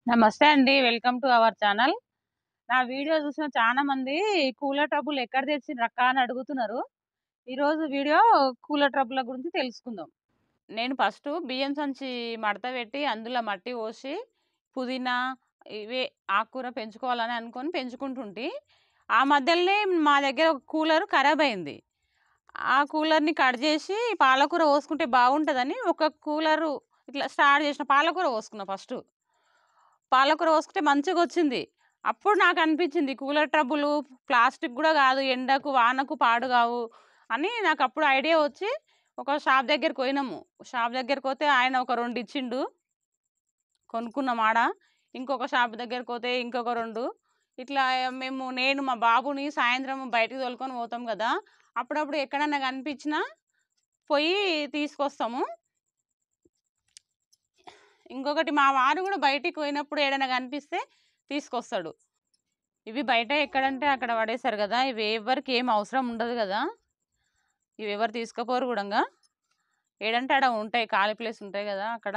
నమస్తే అండి. Welcome to our channel. నా వీడియో చూసిన చాలా మంది కూలర్ ట్రబుల్ ఎక్కడ తెచ్చిండ్రక్కా అని అడుగుతున్నారు. ఈరోజు వీడియో కూలర్ ట్రబుల గురించి తెలుసుకుందాం. నేను ఫస్టు బియ్యం సంచి మడత పెట్టి అందులో మట్టి పోసి పుదీనా ఇవే ఆకుకూర పెంచుకోవాలని అనుకొని పెంచుకుంటుంటి. ఆ మధ్యలోనే మా దగ్గర ఒక కూలర్ ఖరాబ్ అయింది. ఆ కూలర్‌ని కట్ చేసి పాలకూర పోసుకుంటే బాగుంటదని ఒక కూలరు ఇట్లా స్టార్ట్ చేసిన. పాలకూర పోసుకున్నా ఫస్టు. పాలకూర పోసుకుంటే మంచిగొచ్చింది. అప్పుడు నాకనిపించింది కూలర్ ట్రబులు ప్లాస్టిక్ గూడా గాదు. ఎండకు, వానకు పాడు గావు అని నాకప్పుడు ఐడియా వచ్చి ఒక షాప్ దగ్గరికి పోయినాము. షాప్ దగ్గరికి పోతే ఆయన ఒక 2 ఇచ్చిండు. కొనుక్కున్నాం ఆడ. ఇంకొక షాప్ దగ్గరికి పోతే ఇంకొక 2 ఇట్లా నేను మా బాబుని సాయంత్రం బయటికి తోలుకొని పోతాం గదా! అప్పుడప్పుడు ఎక్కడన్నా కనిపించినా పోయి తీసుకొస్తాము. ఇంకొకటి మా వారు గూడా బయటికి పోయినప్పుడు ఏడైనా కనిపిస్తే తీసుకొస్తాడు. ఇవి బయట ఎక్కడంటే అక్కడ పడేశారు గదా! ఇవి ఎవ్వరికి ఏం అవసరం ఉండదు గదా! ఇవి ఎవరు తీసుకపోరు గూడంగా. ఏడంటే ఆడ ఉంటాయి. ఖాళీ ప్లేస్ ఉంటాయి గదా! అక్కడ.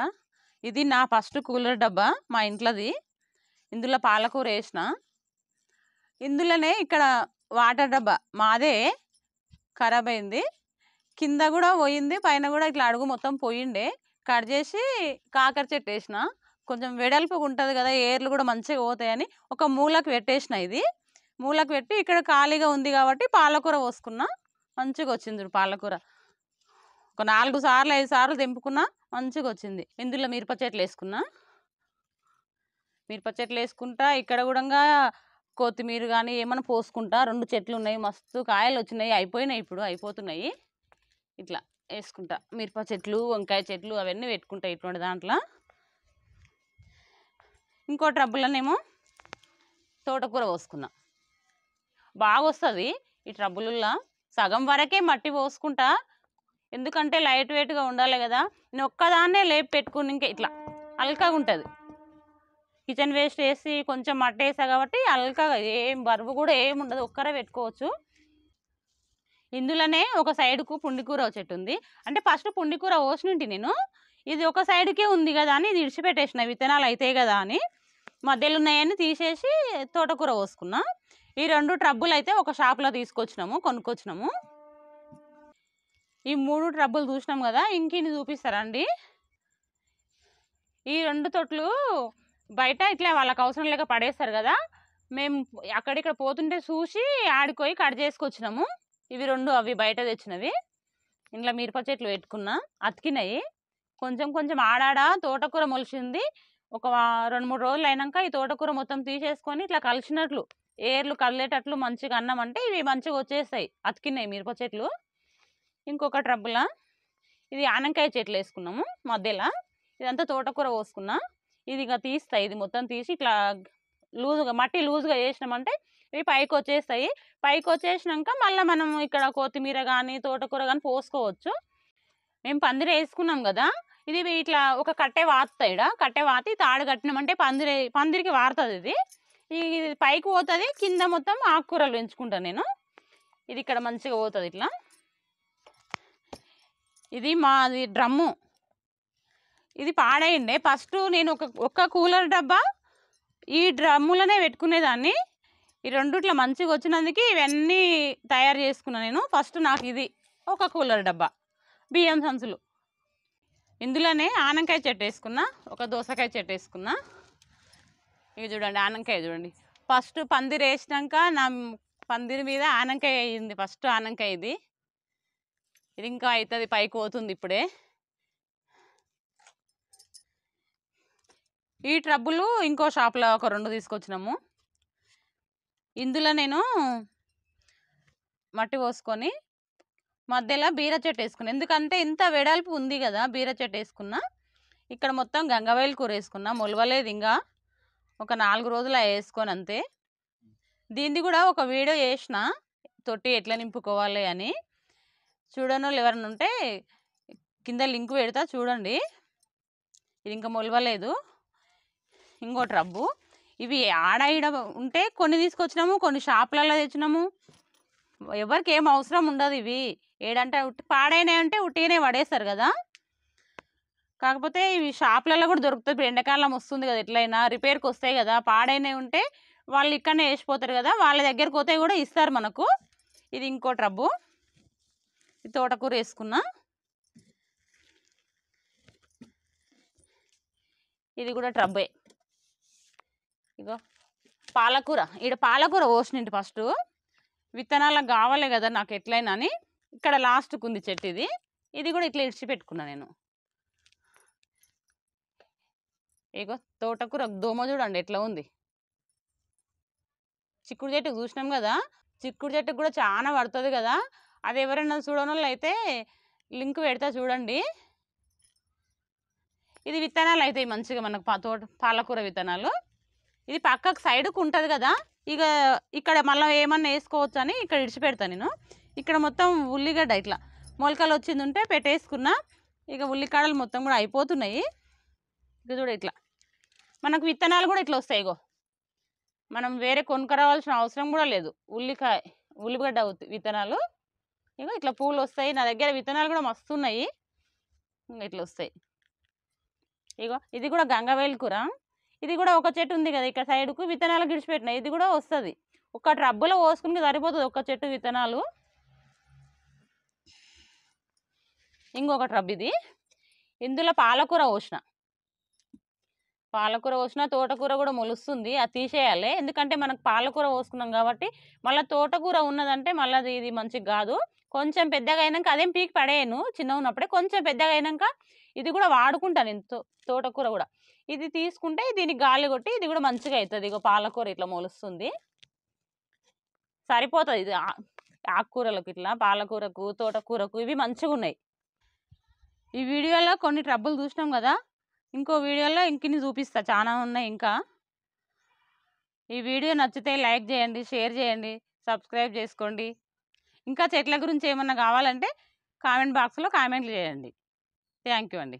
ఇది నా ఫస్ట్ కూలర్ డబ్బా మా ఇంట్లోది. ఇందులో పాలకూర ఏసిన. ఇందులోనే ఇక్కడ వాటర్ డబ్బా మాదే ఖరాబ్ అయింది. కింద గూడా పోయింది. పైన గూడా ఇట్లా అడుగు మొత్తం పోయిండే. కట్ చేసి కాకర చెట్టు ఏసిన. కొంచెం వెడల్పుగా ఉంటది గదా! ఏర్లు గూడా మంచిగా పోతాయని ఒక మూలకు పెట్టేసిన ఇది. మూలకు పెట్టి ఇక్కడ ఖాళీగా ఉంది కాబట్టి పాలకూర పోసుకున్నా. మంచిగొచ్చింది చూడు పాలకూర. ఒక 4 సార్లు, 5 సార్లు తెంపుకున్నా. మంచిగొచ్చింది. ఇందులో మిరప చెట్లేసుకున్నా. మిరప చెట్లేసుకుంటా. ఇక్కడ గూడంగా కొత్తిమీర గానీ ఏమన్నా పోసుకుంటా. 2 చెట్లున్నాయి. మస్తు కాయలొచ్చినాయి. అయిపోయినాయి ఇప్పుడు. అయిపోతున్నాయి. ఇట్లా ఏసుకుంటా. మిరప చెట్లు, వంకాయ చెట్లు అవన్నీ పెట్టుకుంటా ఇటువంటి దాంట్లో. ఇంకో ట్రబ్బులోనేమో తోటకూర పోసుకున్నా. బాగొస్తది ఈ ట్రబ్బులల్లో. సగం వరకే మట్టి పోసుకుంటా. ఎందుకంటే లైట్ వెయిట్‌గా ఉండాలి గదా! నేను ఒక్కదాన్నే లేపి పెట్టుకుని ఇంక ఇట్లా అల్కగా ఉంటది. కిచెన్ వేస్ట్ ఏసి కొంచెం మట్టేసా కాబట్టి అల్కగా ఏం బరువు గూడా ఏముండదు. ఒక్కరే పెట్టుకోవచ్చు. ఇందులోనే ఒక సైడ్‌కు పుండికూర చెట్టు ఉంది. అంటే ఫస్ట్ పుండికూర పోసినుంటి నేను. ఇది ఒక సైడ్‌కే ఉంది గదా అని ఇది ఇడిచిపెట్టేసిన. విత్తనాలు అయితాయి గదా అని. మధ్యలో ఉన్నాయన్ని తీసేసి తోటకూర పోసుకున్నా. ఈ 2 ట్రబ్బులైతే ఒక షాప్‌లో కొనుక్కొచ్చినాము. ఈ 3 ట్రబ్బులు చూసినాం గదా! ఇంకిన్ని చూపిస్తారండి. ఈ 2 తొట్లు బయట ఇట్లా వాళ్ళకి అవసరం లేక పడేస్తారు గదా! మేము అక్కడిక్కడ పోతుంటే చూసి ఆడికి కట్ చేసుకొచ్చినాము. ఇవి 2 అవి బయట తెచ్చినవి. ఇంట్లో మిరప చెట్లు పెట్టుకున్నా. అతికినాయి. కొంచెం కొంచెం ఆడాడ తోటకూర మొలిచింది. ఒక 2, 3 రోజులు అయినాక ఈ తోటకూర మొత్తం తీసేసుకొని ఇట్లా కలిసినట్లు ఏర్లు కదిలేటట్లు మంచిగా అన్నామంటే ఇవి మంచిగా వచ్చేస్తాయి. అతికినాయి మిరప చెట్లు. ఇంకొక ట్రబ్బుల ఇది ఆనకాయ చెట్లు వేసుకున్నాము మధ్యలో. ఇదంతా తోటకూర పోసుకున్నా. ఇది ఇక తీస్తా. ఇది మొత్తం తీసి ఇట్లా మట్టి లూజుగా చేసినామంటే ఇవి పైకి వచ్చేస్తాయి. పైకి వచ్చేసినాక మళ్ళీ మనం ఇక్కడ కొత్తిమీర కానీ తోటకూర కానీ పోసుకోవచ్చు. మేము పందిరి వేసుకున్నాం కదా! ఇది ఇట్లా ఒక కట్టె వారుతాయి. కట్టె వాతి తాడు కట్టినామంటే పందిరికి వారుతుంది. ఇది పైకి పోతుంది. కింద మొత్తం ఆకుకూరలు పెంచుకుంటాను నేను. ఇది ఇక్కడ మంచిగా పోతుంది ఇట్లా. ఇది మాది డ్రమ్ము. ఇది పాడైండే. ఫస్ట్ నేను ఒక కూలర్ డబ్బా ఈ డ్రమ్ములోనే పెట్టుకునేదాన్ని. ఈ రెండిట్లో మంచిగా వచ్చినందుకు ఇవన్నీ తయారు చేసుకున్నా నేను. ఫస్ట్ నాకు ఇది ఒక కూలర్ డబ్బా బియ్యం సంచులు. ఇందులోనే ఆనకాయ చెట్టు వేసుకున్నా. ఒక దోసకాయ చెట్టు వేసుకున్నా. ఇవి చూడండి ఆనకాయ చూడండి. ఫస్ట్ పందిరి వేసినాక నా పందిరి మీద ఆనకాయ అయ్యింది. ఫస్ట్ ఆనకాయ ఇది ఇంకా అవుతుంది. పైకి పోతుంది ఇప్పుడే. ఈ ట్రబ్బులు ఇంకో షాప్లో ఒక 2 తీసుకొచ్చినాము. ఇందులో నేను మట్టి పోసుకొని మధ్యలో బీర చెట్టు వేసుకున్నా. ఎందుకంటే ఇంత వెడల్పు ఉంది కదా బీర చెట్టు వేసుకున్నా. ఇక్కడ మొత్తం గంగవాయిల కూర వేసుకున్నా. మొలవలేదు ఇంకా. ఒక 4 రోజులు వేసుకొని అంతే. దీన్ని కూడా ఒక వీడియో చేసిన తొట్టి ఎట్లా నింపుకోవాలి అని. చూడనోళ్ళు ఎవరైనా ఉంటే కింద లింక్ పెడతా చూడండి. ఇది ఇంకా మొలవలేదు. ఇంకో ట్రబ్బు. ఇవి ఆడ ఈడ ఉంటే కొన్ని తీసుకొచ్చినాము. కొన్ని షాపులలో తెచ్చినాము. ఎవరికి ఏం అవసరం ఉండదు. ఇవి ఏడంటే పాడైనాయి అంటే ఉట్టిగానే పడేస్తారు కదా. కాకపోతే ఇవి షాపులలో కూడా దొరుకుతుంది. ఇప్పుడు ఎండాకాలం వస్తుంది కదా, ఎట్లయినా రిపేర్కి వస్తాయి కదా, పాడైనవి ఉంటే వాళ్ళు ఇక్కడనే వేసిపోతారు కదా, వాళ్ళ దగ్గరికి పోతే కూడా ఇస్తారు మనకు. ఇది ఇంకో ట్రబ్బు. ఇది తోటకూర వేసుకున్నా. ఇది కూడా ట్రబ్బే. ఇగో పాలకూర. ఇక్కడ పాలకూర పోసినంటి ఫస్ట్, విత్తనాలకు కావాలి కదా నాకు ఎట్లయినా అని. ఇక్కడ లాస్ట్కు ఉంది చెట్టు ఇది. ఇది కూడా ఇట్లా ఇడిచి పెట్టుకున్నా నేను. ఇగో తోటకూర దోమ చూడండి ఎట్లా ఉంది. చిక్కుడు చెట్టుకు చూసినాం కదా, చిక్కుడు చెట్టుకు కూడా చాలా పడుతుంది కదా. అది ఎవరైనా చూడని వాళ్ళు అయితే లింక్ పెడతా చూడండి. ఇది విత్తనాలు అవుతాయి మంచిగా మనకు పాలకూర విత్తనాలు. ఇది పక్కకు సైడ్కు ఉంటుంది కదా, ఇక ఇక్కడ మళ్ళీ ఏమన్నా వేసుకోవచ్చు అని ఇక్కడ ఇడిచిపెడతాను నేను. ఇక్కడ మొత్తం ఉల్లిగడ్డ ఇట్లా మొలకలు వచ్చింది ఉంటే పెట్టేసుకున్నా. ఇక ఉల్లికాడలు మొత్తం కూడా అయిపోతున్నాయి. ఇక చూడ ఇట్లా మనకు విత్తనాలు కూడా ఇట్లా వస్తాయి. ఇగో మనం వేరే కొనుక్కరావాల్సిన అవసరం కూడా లేదు. ఉల్లిగడ్డ విత్తనాలు ఇగో ఇట్లా పూలు వస్తాయి. నా దగ్గర విత్తనాలు కూడా మస్తు ఉన్నాయి. ఇంకా ఇట్లా వస్తాయి. ఇగో ఇది కూడా గంగవేలు కూర. ఇది కూడా ఒక చెట్టు ఉంది కదా ఇక్కడ సైడ్కు, విత్తనాలు గిడిచిపెట్టినాయి. ఇది కూడా వస్తుంది. ఒక ట్రబ్బులో పోసుకుని సరిపోతుంది ఒక చెట్టు విత్తనాలు. ఇంకొక ట్రబ్ ఇది. ఇందులో పాలకూర పోసిన తోటకూర కూడా మొలుస్తుంది. అది తీసేయాలి, ఎందుకంటే మనకు పాలకూర పోసుకున్నాం కాబట్టి. మళ్ళీ తోటకూర ఉన్నదంటే మళ్ళీ ఇది మంచిగా కాదు. కొంచెం పెద్దగా అయినాక అదేం పీకి పడేయను చిన్నగా ఉన్నప్పుడే. కొంచెం పెద్దగా అయినాక ఇది కూడా వాడుకుంటాను నేను, తోటకూర కూడా. ఇది తీసుకుంటే దీనికి గాలి కొట్టి ఇది కూడా మంచిగా అవుతుంది. ఇక పాలకూర ఇట్లా మొలుస్తుంది, సరిపోతుంది. ఇది ఆకుకూరలకు ఇట్లా పాలకూరకు తోటకూరకు ఇవి మంచిగా ఉన్నాయి. ఈ వీడియోలో కొన్ని ట్రబ్బులు చూసినాం కదా, ఇంకో వీడియోలో ఇంకిన్ని చూపిస్తా, చాలా ఉన్నాయి ఇంకా. ఈ వీడియో నచ్చితే లైక్ చేయండి, షేర్ చేయండి, సబ్స్క్రైబ్ చేసుకోండి. ఇంకా చెట్ల గురించి ఏమన్నా కావాలంటే కామెంట్ బాక్స్లో కామెంట్లు చేయండి. థ్యాంక్ యూ అండి.